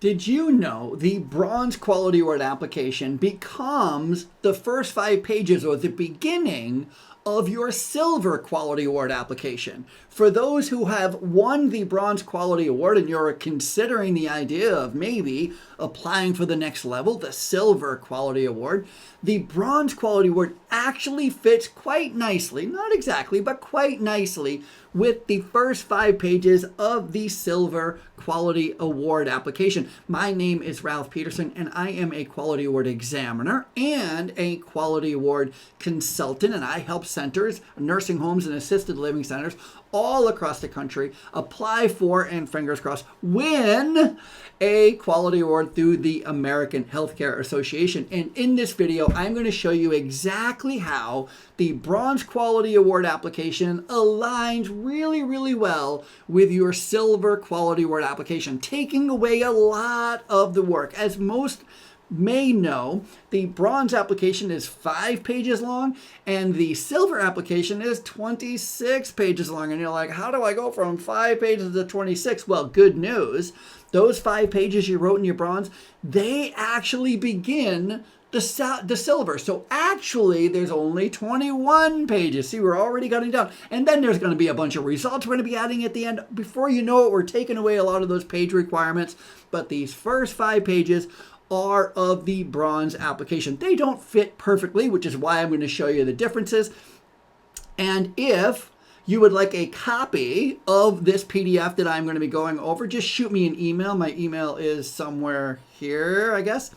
Did you know the bronze quality award application becomes the first 5 pages or the beginning of your silver quality award application? For those who have won the bronze quality award and you're considering the idea of maybe applying for the next level, the silver quality award, the bronze quality award actually fits quite nicely, not exactly, but quite nicely with the first 5 pages of the silver quality award application. My name is Ralph Peterson, and I am a quality award examiner and a quality award consultant, and I help centers, nursing homes, and assisted living centers all across the country apply for and, fingers crossed, win a quality award through the American Healthcare Association. And in this video, I'm going to show you exactly how the bronze quality award application aligns really, really well with your silver quality award application, taking away a lot of the work. As most may know, the bronze application is 5 pages long and the silver application is 26 pages long. And you're like, how do I go from 5 pages to 26? Well, good news. Those 5 pages you wrote in your bronze, they actually begin the silver. So actually, there's only 21 pages. See, we're already cutting down. And then there's going to be a bunch of results we're going to be adding at the end. Before you know it, we're taking away a lot of those page requirements. But these first 5 pages are of the bronze application. They don't fit perfectly, which is why I'm going to show you the differences. And if you would like a copy of this PDF that I'm going to be going over, just shoot me an email. My email is somewhere here, I guess.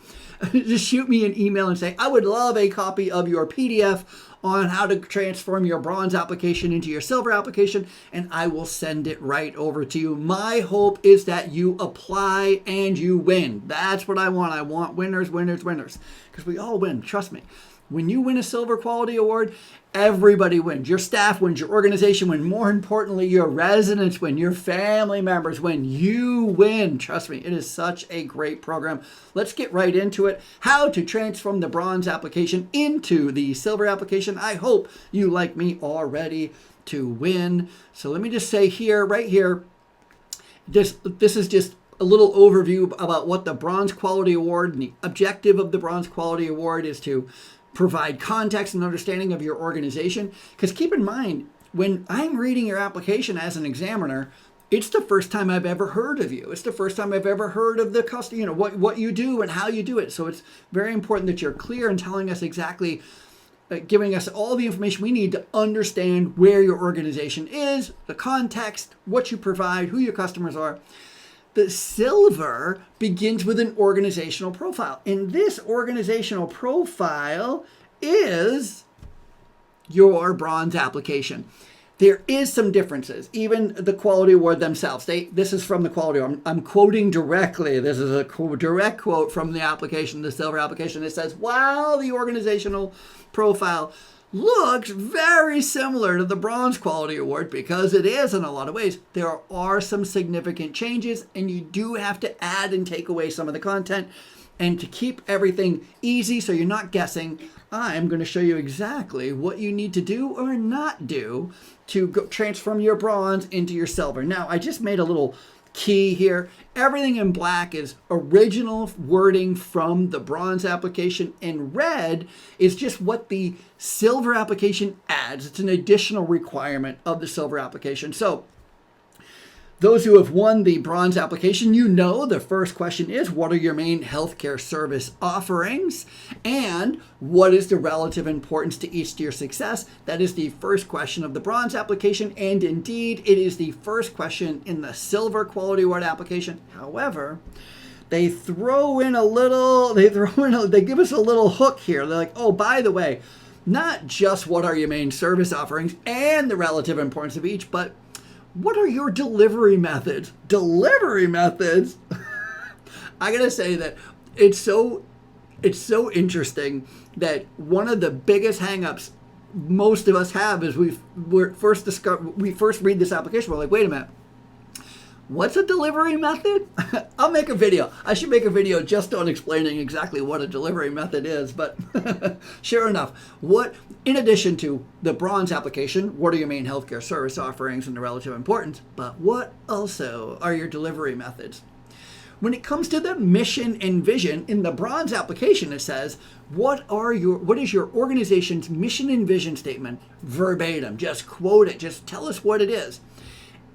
Just shoot me an email and say, I would love a copy of your PDF on how to transform your bronze application into your silver application, and I will send it right over to you. My hope is that you apply and you win. That's what I want. I want winners, winners, winners, because we all win. Trust me. When you win a silver quality award, everybody wins. Your staff wins, your organization wins. More importantly, your residents win, your family members win. You win. Trust me, it is such a great program. Let's get right into it. How to transform the bronze application into the silver application. I hope you, like me, are ready to win. So let me just say here, right here, this is just a little overview about what the bronze quality award and the objective of the bronze quality award is: to provide context and understanding of your organization. Because keep in mind, when I'm reading your application as an examiner, it's the first time I've ever heard of you. It's the first time I've ever heard of the customer, what you do and how you do it. So it's very important that you're clear in telling us exactly, giving us all the information we need to understand where your organization is, the context, what you provide, who your customers are. The silver begins with an organizational profile. And this organizational profile is your bronze application. There is some differences. Even the quality award themselves. This is from the quality award. I'm quoting directly. This is a direct quote from the application, the silver application. It says, while the organizational profile looks very similar to the bronze quality award, because it is in a lot of ways, there are some significant changes, and you do have to add and take away some of the content. And to keep everything easy so you're not guessing, I'm going to show you exactly what you need to do or not do to transform your bronze into your silver. Now, I just made a little key here. Everything in black is original wording from the bronze application, and red is just what the silver application adds. It's an additional requirement of the silver application. So those who have won the bronze application, you know the first question is, what are your main healthcare service offerings? And what is the relative importance to each to your success? That is the first question of the bronze application. And indeed, it is the first question in the silver quality award application. However, they give us a little hook here. They're like, oh, by the way, not just what are your main service offerings and the relative importance of each, but what are your delivery methods? Delivery methods? I gotta say that it's so interesting that one of the biggest hangups most of us have is we first read this application, we're like, wait a minute, what's a delivery method? I'll make a video. I should make a video just on explaining exactly what a delivery method is. But sure enough, in addition to the bronze application, what are your main healthcare service offerings and the relative importance? But what also are your delivery methods? When it comes to the mission and vision, in the bronze application, it says, what is your organization's mission and vision statement? Verbatim, just quote it, just tell us what it is.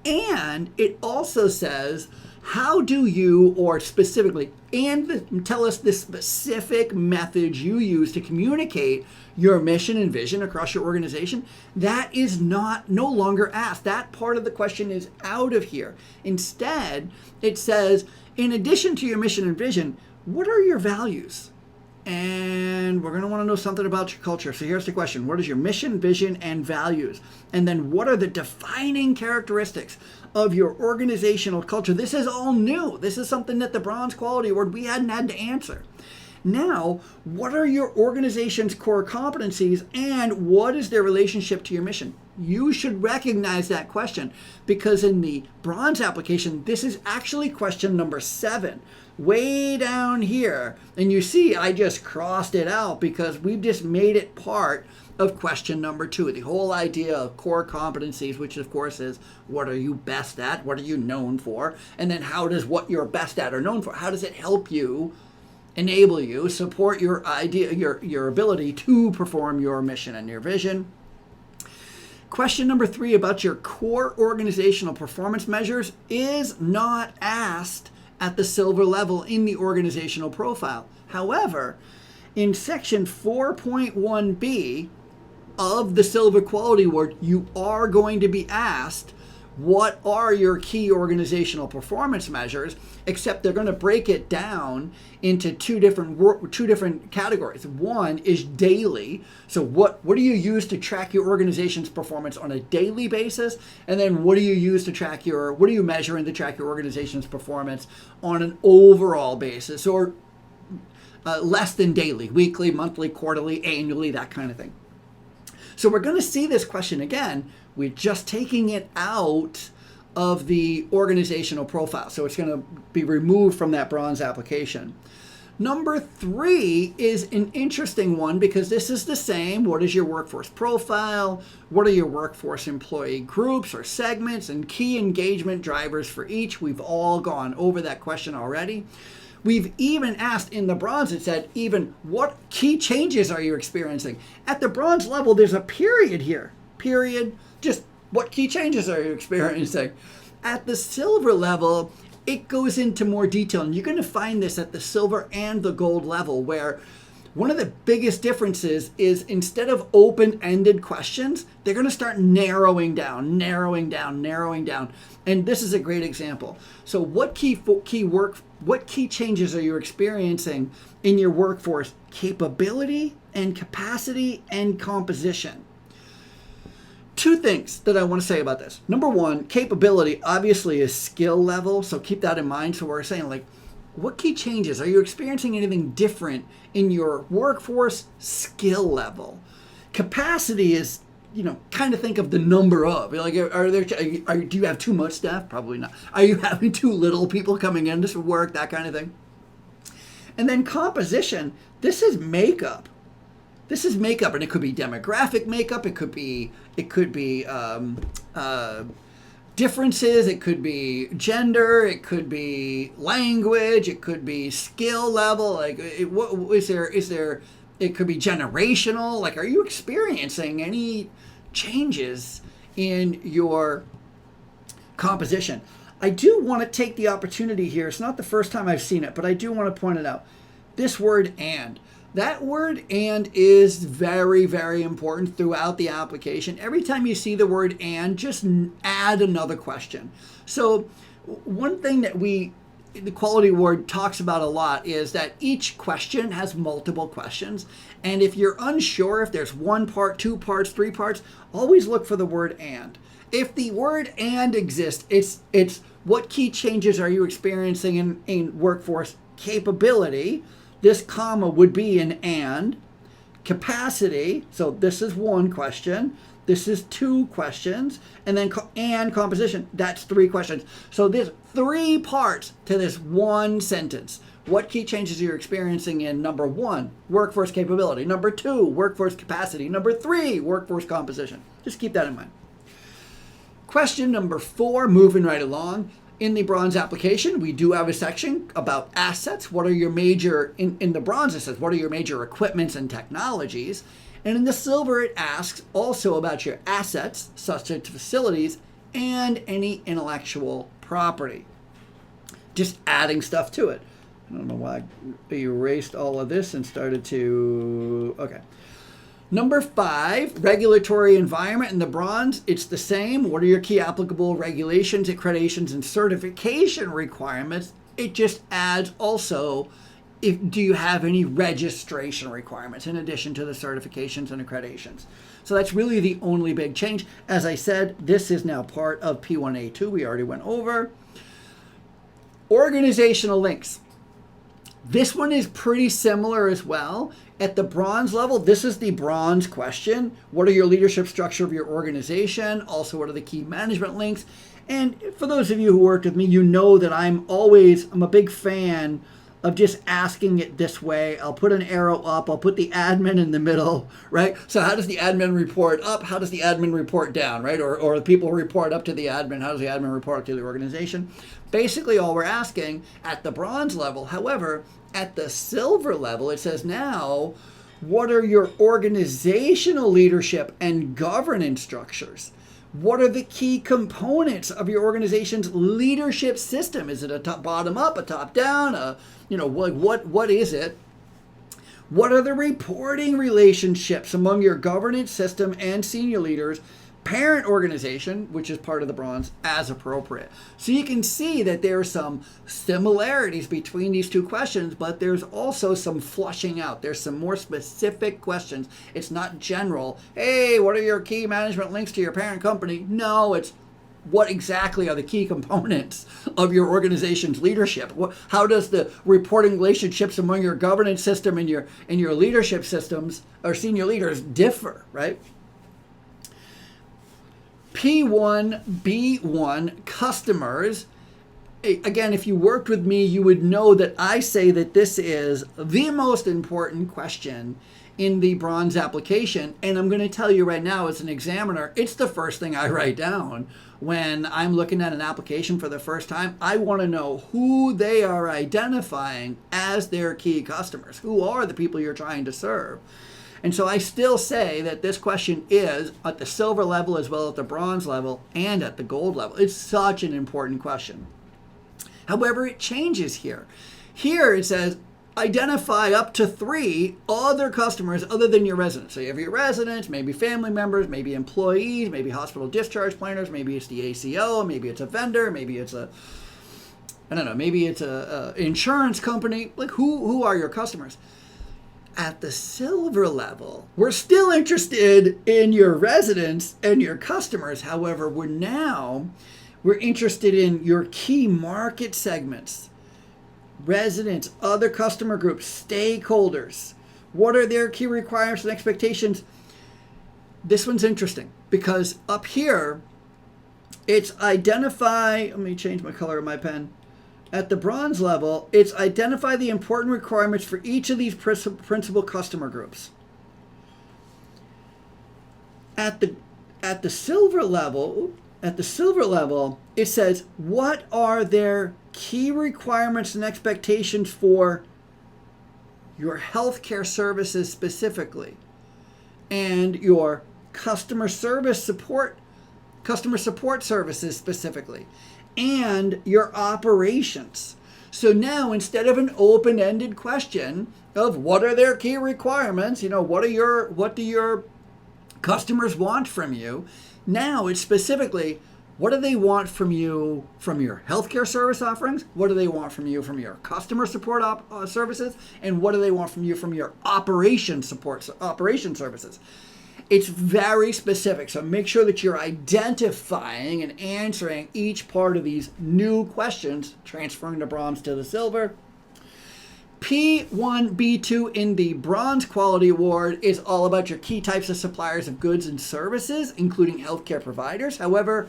And it also says, how do you, or specifically, and tell us the specific methods you use to communicate your mission and vision across your organization. That is no longer asked. That part of the question is out of here. Instead, it says, in addition to your mission and vision, what are your values? And we're going to want to know something about your culture. So here's the question. What is your mission, vision, and values? And then what are the defining characteristics of your organizational culture? This is all new. This is something that the Bronze Quality Award, we hadn't had to answer. Now, what are your organization's core competencies and what is their relationship to your mission? You should recognize that question because in the bronze application, this is actually question number 7, way down here. And you see, I just crossed it out because we've just made it part of question number 2. The whole idea of core competencies, which of course is what are you best at? What are you known for? And then how does what you're best at or known for, how does it help you, enable you, support your idea, your ability to perform your mission and your vision? Question number 3 about your core organizational performance measures is not asked at the silver level in the organizational profile. However, in section 4.1b of the Silver Quality Award, you are going to be asked what are your key organizational performance measures, except they're going to break it down into two different categories. One is daily. So what do you use to track your organization's performance on a daily basis? And then what do you measuring to track your organization's performance on an overall basis, or less than daily, weekly, monthly, quarterly, annually, that kind of thing. So we're going to see this question again. We're just taking it out of the organizational profile. So it's going to be removed from that bronze application. Number 3 is an interesting one because this is the same. What is your workforce profile? What are your workforce employee groups or segments and key engagement drivers for each? We've all gone over that question already. We've even asked in the bronze, it said even what key changes are you experiencing? At the bronze level, there's a period here. Period. Just what key changes are you experiencing? At the silver level, it goes into more detail. And you're going to find this at the silver and the gold level, where one of the biggest differences is instead of open-ended questions, they're going to start narrowing down. And this is a great example. So what key changes are you experiencing in your workforce capability and capacity and composition? 2 things that I want to say about this. Number 1, capability obviously is skill level. So keep that in mind. So we're saying, like, what key changes? Are you experiencing anything different in your workforce skill level? Capacity is, kind of think of the number of. Like, do you have too much staff? Probably not. Are you having too little people coming in to work? That kind of thing. And then composition, this is makeup. And it could be demographic makeup. It could be differences. It could be gender. It could be language. It could be skill level. Like, what is there? It could be generational. Like, are you experiencing any changes in your composition? I do want to take the opportunity here. It's not the first time I've seen it, but I do want to point it out. This word "and." That word "and" is very, very important throughout the application. Every time you see the word "and," just add another question. So one thing that the Quality Award talks about a lot is that each question has multiple questions. And if you're unsure if there's 1 part, 2 parts, 3 parts, always look for the word "and." If the word "and" exists, it's what key changes are you experiencing in workforce capability? This comma would be an "and." Capacity, so this is 1 question. This is 2 questions. And then and composition, that's 3 questions. So there's 3 parts to this 1 sentence. What key changes you're experiencing in number 1, workforce capability. Number 2, workforce capacity. Number 3, workforce composition. Just keep that in mind. Question number 4, moving right along. In the bronze application, we do have a section about assets. What are your major, in the bronze it says, what are your major equipments and technologies? And in the silver, it asks also about your assets, such as facilities, and any intellectual property. Just adding stuff to it. I don't know why I erased all of this and started to, okay. Number 5, regulatory environment in the bronze. It's the same. What are your key applicable regulations, accreditations, and certification requirements? It just adds also, do you have any registration requirements in addition to the certifications and accreditations? So that's really the only big change. As I said, this is now part of P1A2. We already went over. Organizational links. This one is pretty similar as well. At the bronze level, this is the bronze question. What are your leadership structure of your organization? Also, what are the key management links? And for those of you who worked with me, you know that I'm a big fan of just asking it this way. I'll put an arrow up. I'll put the admin in the middle, right? So how does the admin report up? How does the admin report down, right? Or the people who report up to the admin. How does the admin report to the organization? Basically, all we're asking at the bronze level. However, at the silver level, it says now, what are your organizational leadership and governance structures? What are the key components of your organization's leadership system? Is it a top bottom up, a top down? What is it? What are the reporting relationships among your governance system and senior leaders, parent organization, which is part of the bronze, as appropriate? So you can see that there are some similarities between these two questions, but there's also some flushing out. There's some more specific questions. It's not general, hey, what are your key management links to your parent company? No, it's what exactly are the key components of your organization's leadership? How does the reporting relationships among your governance system and your leadership systems or senior leaders differ, right? P1B1 customers. Again, if you worked with me, you would know that I say that this is the most important question in the bronze application. And I'm going to tell you right now, as an examiner, it's the first thing I write down when I'm looking at an application for the first time. I want to know who they are identifying as their key customers. Who are the people you're trying to serve? And so I still say that this question is at the silver level as well as the bronze level and at the gold level. It's such an important question. However, it changes here. Here it says, identify up to 3 other customers other than your residents. So you have your residents, maybe family members, maybe employees, maybe hospital discharge planners, maybe it's the ACO, maybe it's a vendor, maybe it's maybe it's a insurance company. Like who are your customers? At the silver level, we're still interested in your residents and your customers. However, we're interested in your key market segments, residents, other customer groups, stakeholders. What are their key requirements and expectations? This one's interesting because up here, it's identify, let me change my color of my pen. At the bronze level, it's identify the important requirements for each of these principal customer groups. At the silver level, it says what are their key requirements and expectations for your healthcare services specifically, and your customer support services specifically, and your operations. So now, instead of an open-ended question of what are their key requirements, what do your customers want from you, now it's specifically what do they want from you from your healthcare service offerings, what do they want from you from your customer support services, and what do they want from you from your operation services. It's very specific, so make sure that you're identifying and answering each part of these new questions, transferring the bronze to the silver. P1B2 in the Bronze Quality Award is all about your key types of suppliers of goods and services, including healthcare providers. However,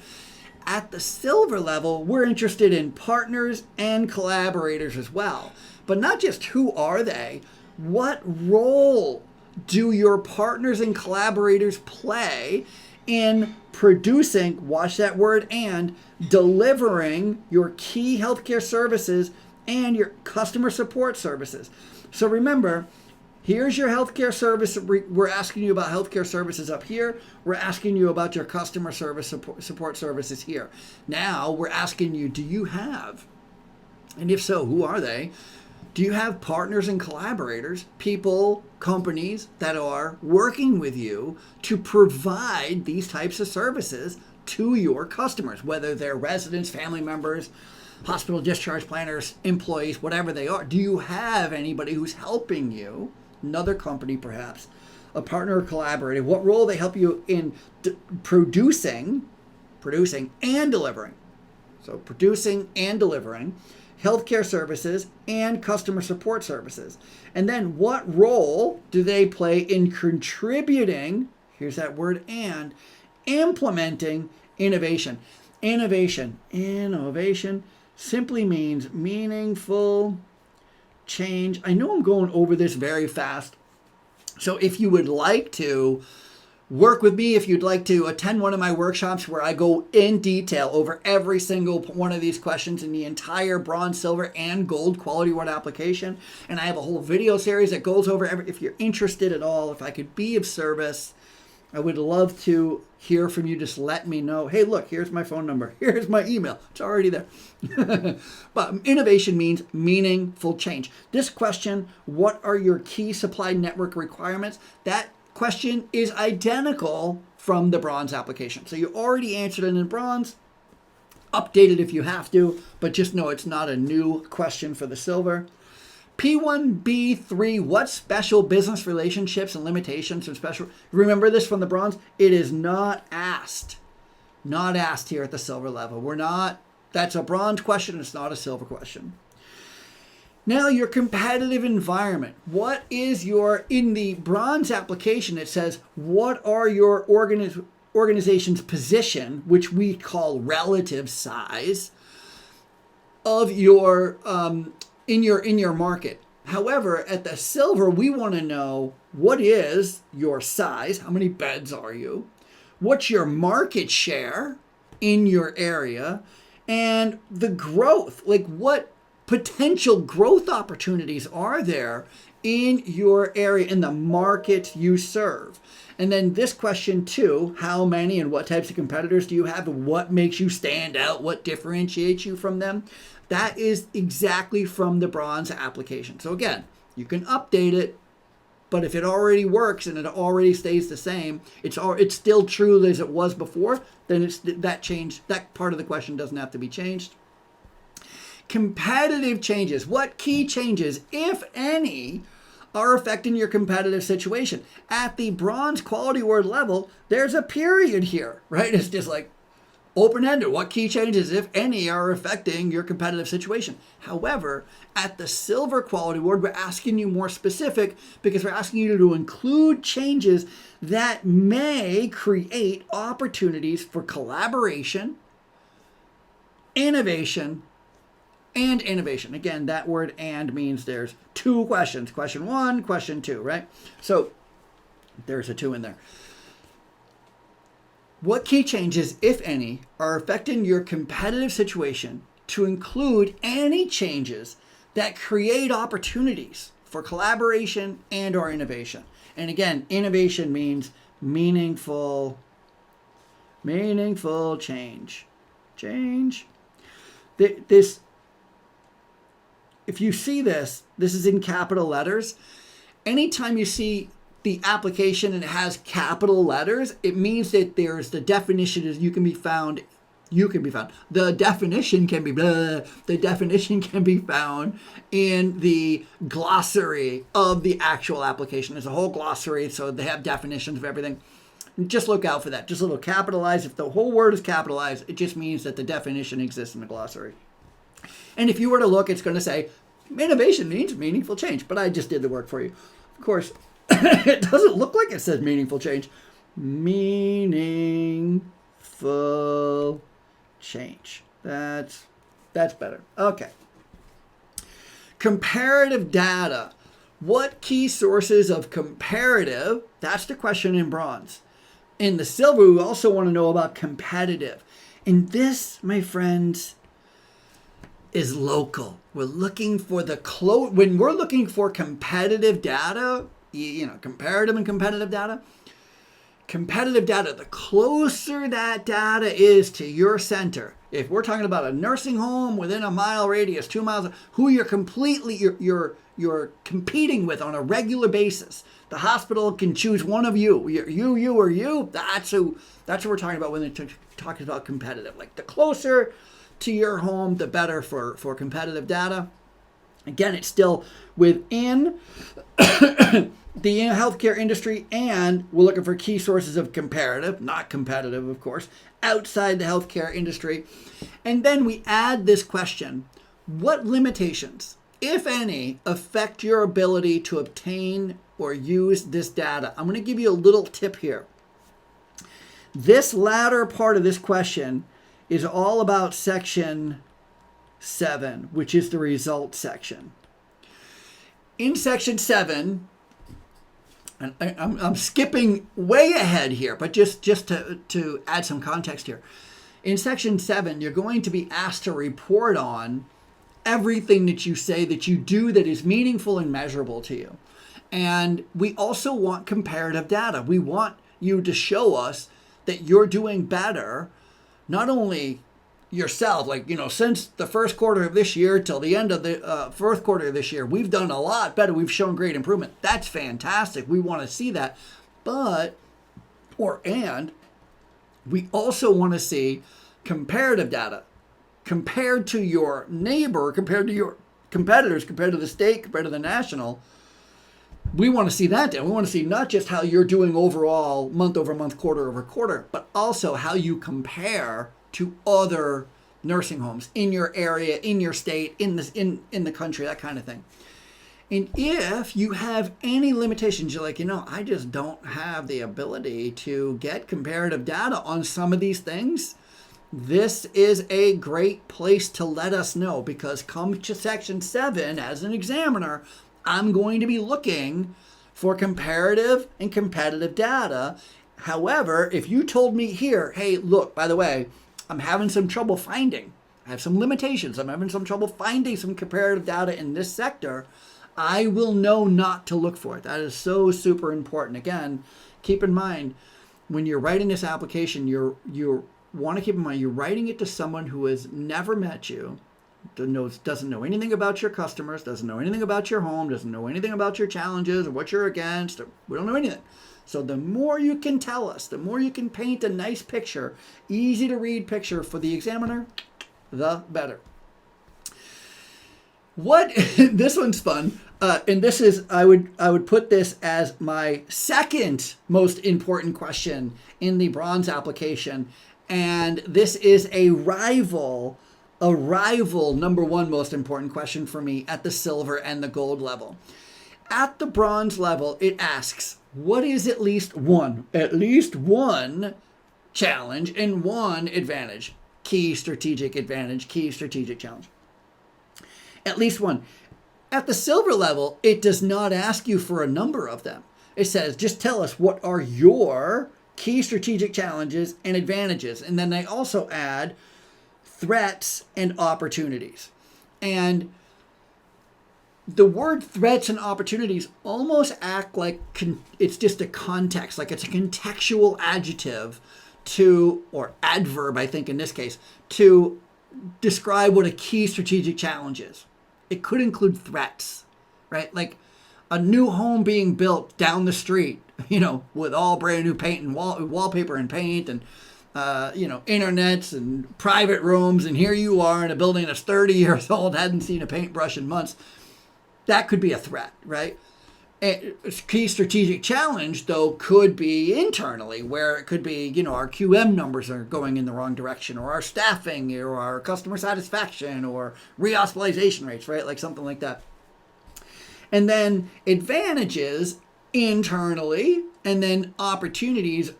at the silver level, we're interested in partners and collaborators as well. But not just who are they, what role do your partners and collaborators play in producing, watch that word, and delivering your key healthcare services and your customer support services. So remember, here's your healthcare service. We're asking you about healthcare services up here. We're asking you about your customer service support services here. Now we're asking you, do you have, and if so, who are they? Do you have partners and collaborators, people, companies that are working with you to provide these types of services to your customers, whether they're residents, family members, hospital discharge planners, employees, whatever they are? Do you have anybody who's helping you, another company perhaps, a partner or collaborator? What role they help you in producing and delivering? So producing and delivering healthcare services and customer support services. And then what role do they play in contributing, here's that word, and implementing innovation? Innovation simply means meaningful change. I know I'm going over this very fast. So if you would like to work with me, if you'd like to attend one of my workshops where I go in detail over every single one of these questions in the entire bronze, silver, and gold quality award application, and I have a whole video series that goes over if you're interested at all, if I could be of service, I would love to hear from you. Just let me know. Hey, look, here's my phone number. Here's my email. It's already there. But innovation means meaningful change. This question, what are your key supply network requirements? That question is identical from the bronze application. So you already answered it in bronze. Update it if you have to, but just know it's not a new question for the silver. P1B3, what special business relationships and limitations and special, remember this from the bronze? It is not asked. Not asked here at the silver level. That's a bronze question, it's not a silver question. Now, your competitive environment. What is in the bronze application, it says, what are your organization's position, which we call relative size, of your, in your market. However, at the silver, we want to know, what is your size? How many beds are you? What's your market share in your area? And the growth, like what potential growth opportunities are there in your area, in the market you serve? And then this question too, how many and what types of competitors do you have? What makes you stand out? What differentiates you from them? That is exactly from the bronze application. So again, you can update it, but if it already works and it already stays the same, it's still true as it was before, then that part of the question doesn't have to be changed. Competitive changes. What key changes, if any, are affecting your competitive situation? At the bronze quality award level, there's a period here, right? It's just like open-ended. What key changes, if any, are affecting your competitive situation? However, at the silver quality award, we're asking you more specific because we're asking you to include changes that may create opportunities for collaboration, innovation, and innovation. Again, that word "and" means there's two questions. Question 1, question 2, right? So there's a 2 in there. What key changes, if any, are affecting your competitive situation to include any changes that create opportunities for collaboration and or innovation? And again, innovation means meaningful change. If you see this is in capital letters. Anytime you see the application and it has capital letters, it means that there's the definition is you can be found. The definition can be found in the glossary of the actual application. There's a whole glossary, so they have definitions of everything. Just look out for that. Just a little capitalized. If the whole word is capitalized, it just means that the definition exists in the glossary. And if you were to look, it's going to say innovation means meaningful change. But I just did the work for you. Of course, it doesn't look like it says meaningful change. Meaningful change. That's better. Okay. Comparative data. What key sources of comparative, that's the question in bronze. In the silver, we also want to know about competitive. And this, my friends, is local. We're looking for when we're looking for competitive data, comparative and competitive data, the closer that data is to your center. If we're talking about a nursing home within a mile radius, 2 miles, who you're competing with on a regular basis. The hospital can choose one of you, or you. That's what we're talking about when they're talking about competitive. Like the closer to your home, the better for competitive data. Again, it's still within the healthcare industry, and we're looking for key sources of comparative, not competitive, of course, outside the healthcare industry. And then we add this question: what limitations, if any, affect your ability to obtain or use this data? I'm going to give you a little tip here. This latter part of this question is all about section 7, which is the results section. In section 7, and I'm skipping way ahead here, but just to add some context here. In section 7, you're going to be asked to report on everything that you say that you do that is meaningful and measurable to you. And we also want comparative data. We want you to show us that you're doing better, not only yourself, since the first quarter of this year till the end of the fourth quarter of this year, we've done a lot better. We've shown great improvement. That's fantastic. We want to see that. And we also want to see comparative data compared to your neighbor, compared to your competitors, compared to the state, compared to the national. We want to see that data. We want to see not just how you're doing overall, month over month, quarter over quarter, but also how you compare to other nursing homes in your area, in your state, in the country, that kind of thing. And if you have any limitations, you're like, I just don't have the ability to get comparative data on some of these things, this is a great place to let us know, because come to section 7, as an examiner, I'm going to be looking for comparative and competitive data. However, if you told me here, hey, look, by the way, I'm having some trouble finding, I have some limitations, I'm having some trouble finding some comparative data in this sector, I will know not to look for it. That is so super important. Again, keep in mind, when you're writing this application, you want to keep in mind, you're writing it to someone who has never met you, doesn't know anything about your customers, doesn't know anything about your home, doesn't know anything about your challenges or what you're against. We don't know anything. So the more you can tell us, the more you can paint a nice picture, easy to read picture for the examiner, the better. This one's fun. And this is, I would put this as my second most important question in the bronze application. And this is a rival number one most important question for me at the silver and the gold level. At the bronze level, it asks, what is at least one challenge and one advantage? Key strategic advantage, key strategic challenge. At least one. At the silver level, it does not ask you for a number of them. It says, just tell us what are your key strategic challenges and advantages. And then they also add threats and opportunities. And the word threats and opportunities almost act like it's just a context, like it's a contextual adjective or adverb, I think in this case, to describe what a key strategic challenge is. It could include threats, right? Like a new home being built down the street, with all brand new paint and wallpaper and paint and internets and private rooms, and here you are in a building that's 30 years old, hadn't seen a paintbrush in months. That could be a threat, right? A key strategic challenge, though, could be internally, where it could be, our QM numbers are going in the wrong direction, or our staffing, or our customer satisfaction, or rehospitalization rates, right? Like something like that. And then advantages internally, and then opportunities,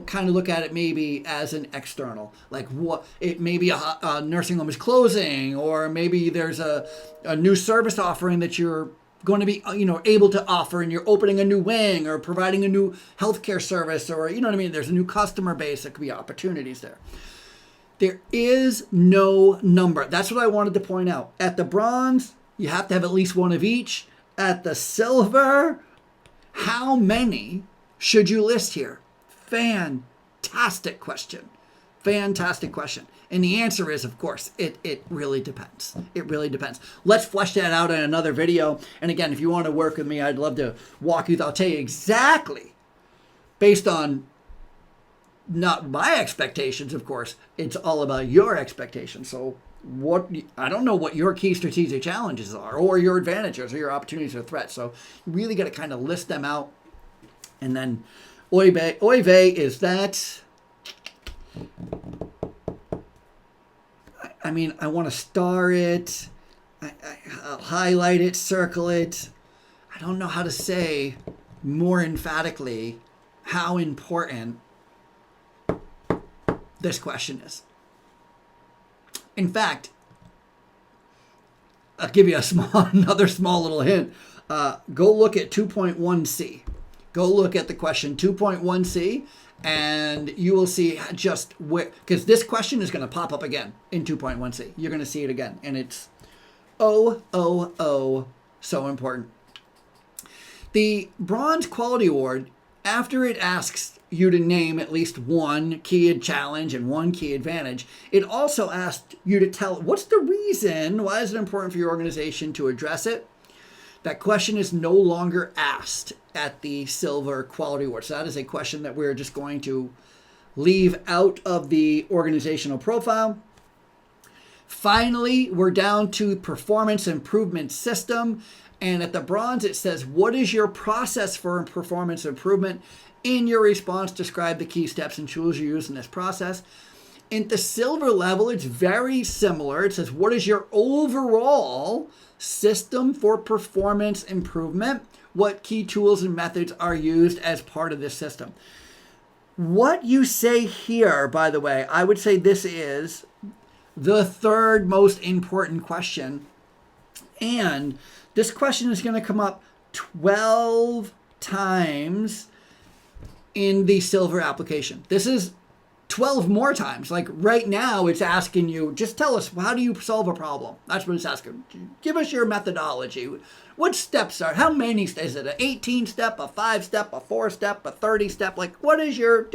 kind of look at it maybe as an external, like maybe a nursing home is closing, or maybe there's a new service offering that you're going to be, able to offer, and you're opening a new wing or providing a new healthcare service, or, you know what I mean? There's a new customer base. There could be opportunities there. There is no number. That's what I wanted to point out. At the bronze, you have to have at least one of each. At the silver, how many should you list here? Fantastic question. Fantastic question. And the answer is, of course, it really depends. It really depends. Let's flesh that out in another video. And again, if you want to work with me, I'd love to walk you through. I'll tell you exactly, based on not my expectations, of course, it's all about your expectations. So I don't know what your key strategic challenges are, or your advantages, or your opportunities or threats. So you really got to kind of list them out. And then oy vey is that, I want to star it. I'll highlight it, circle it. I don't know how to say more emphatically how important this question is. In fact, I'll give you another small little hint. Go look at 2.1c. Go look at the question 2.1c, and you will see just where, because this question is going to pop up again in 2.1c. You're going to see it again, and it's so important. The Bronze Quality Award, after it asks you to name at least one key challenge and one key advantage, it also asked you to tell what's the reason, why is it important for your organization to address it. That question is no longer asked at the Silver Quality Award. So that is a question that we're just going to leave out of the organizational profile. Finally, we're down to performance improvement system. And at the bronze, it says, what is your process for performance improvement? In your response, describe the key steps and tools you use in this process. In the silver level, it's very similar. It says, what is your overall system for performance improvement? What key tools and methods are used as part of this system? What you say here, by the way, I would say this is the third most important question. And this question is going to come up 12 times in the silver application. This is 12 more times. Like right now, it's asking you, just tell us, how do you solve a problem? That's what it's asking. Give us your methodology. What steps are, how many, is it an 18 step, a 5 step, a 4 step, a 30 step? Like what is your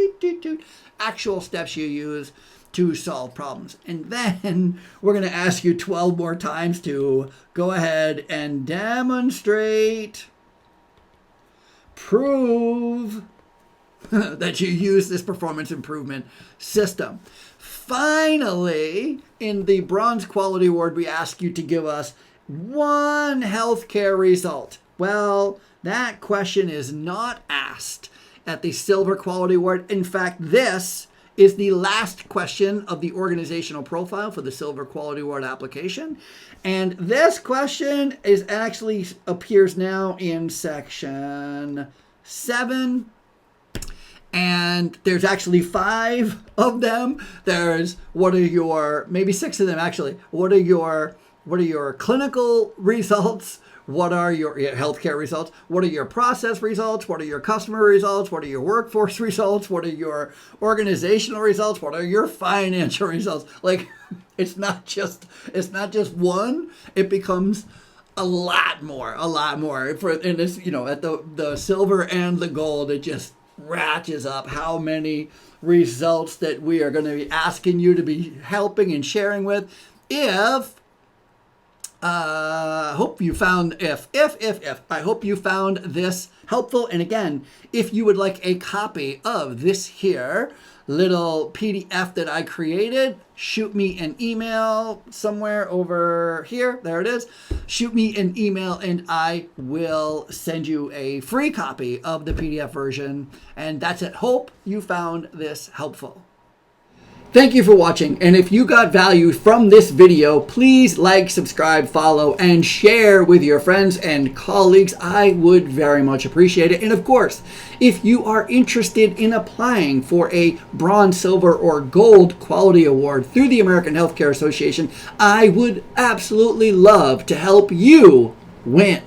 actual steps you use to solve problems? And then we're going to ask you 12 more times to go ahead and demonstrate, prove that you use this performance improvement system. Finally, in the Bronze Quality Award, we ask you to give us one healthcare result. Well, that question is not asked at the Silver Quality Award. In fact, this is the last question of the organizational profile for the Silver Quality Award application. And this question is actually appears now in section 7. And there's actually 5 of them. There's maybe 6 of them actually. What are your clinical results? What are your healthcare results? What are your process results? What are your customer results? What are your workforce results? What are your organizational results? What are your financial results? Like, it's not just one. It becomes a lot more. And it's, at the silver and the gold, it just ratchets up how many results that we are going to be asking you to be helping and sharing with. I hope you found this helpful. And again, if you would like a copy of this here little PDF that I created, shoot me an email somewhere over here. There it is. Shoot me an email and I will send you a free copy of the PDF version. And that's it. Hope you found this helpful. Thank you for watching, and if you got value from this video, please like, subscribe, follow, and share with your friends and colleagues. I would very much appreciate it. And of course, if you are interested in applying for a bronze, silver, or gold quality award through the American Healthcare Association, I would absolutely love to help you win.